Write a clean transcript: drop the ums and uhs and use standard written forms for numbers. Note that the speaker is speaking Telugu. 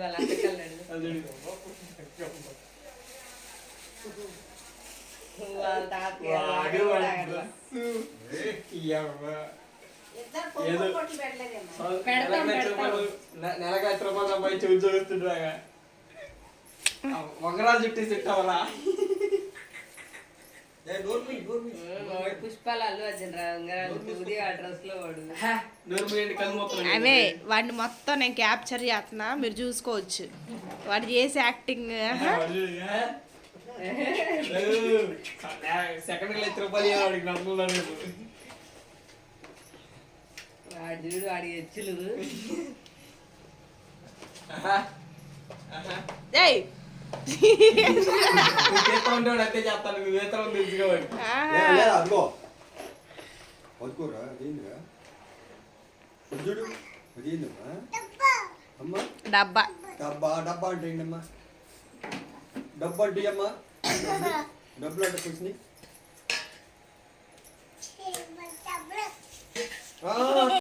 వాళ్ళ అక్కకల్లాడు వాళ్ళ తాతయ్య నెలకు 1,00,000 రూపాయలు సంపాదించి ఉద్యోగిస్తుండగా వంగరాలు చుట్టూ చుట్టావరా పుష్పాలు అల్లు అర్జున్ రంగారాలు ఉదయం ఆ డ్రెస్ లో వాడు అవే వాడిని మొత్తం నేను క్యాప్చర్ చేస్తున్నా, మీరు చూసుకోవచ్చు వాడు చేసే యాక్టింగ్. సెకండ్ 1,00,000 రూపాయలు వాడికి నమ్ముతున్నాను. వాడు చూడు వాడి హెచ్చులు చేస్తా ఉంటాడు అంతే చేస్తాను. వేతనం తెలుసుకోవాలి. అదిగో వదుకోరా అదేందిరా చూడు అదేందమ్మా అమ్మా డబ్బా డబ్బా డబ్బా అంటే ఏంటమ్మా డబ్బా అంటే అమ్మా డబ్బులు అంటే చూసి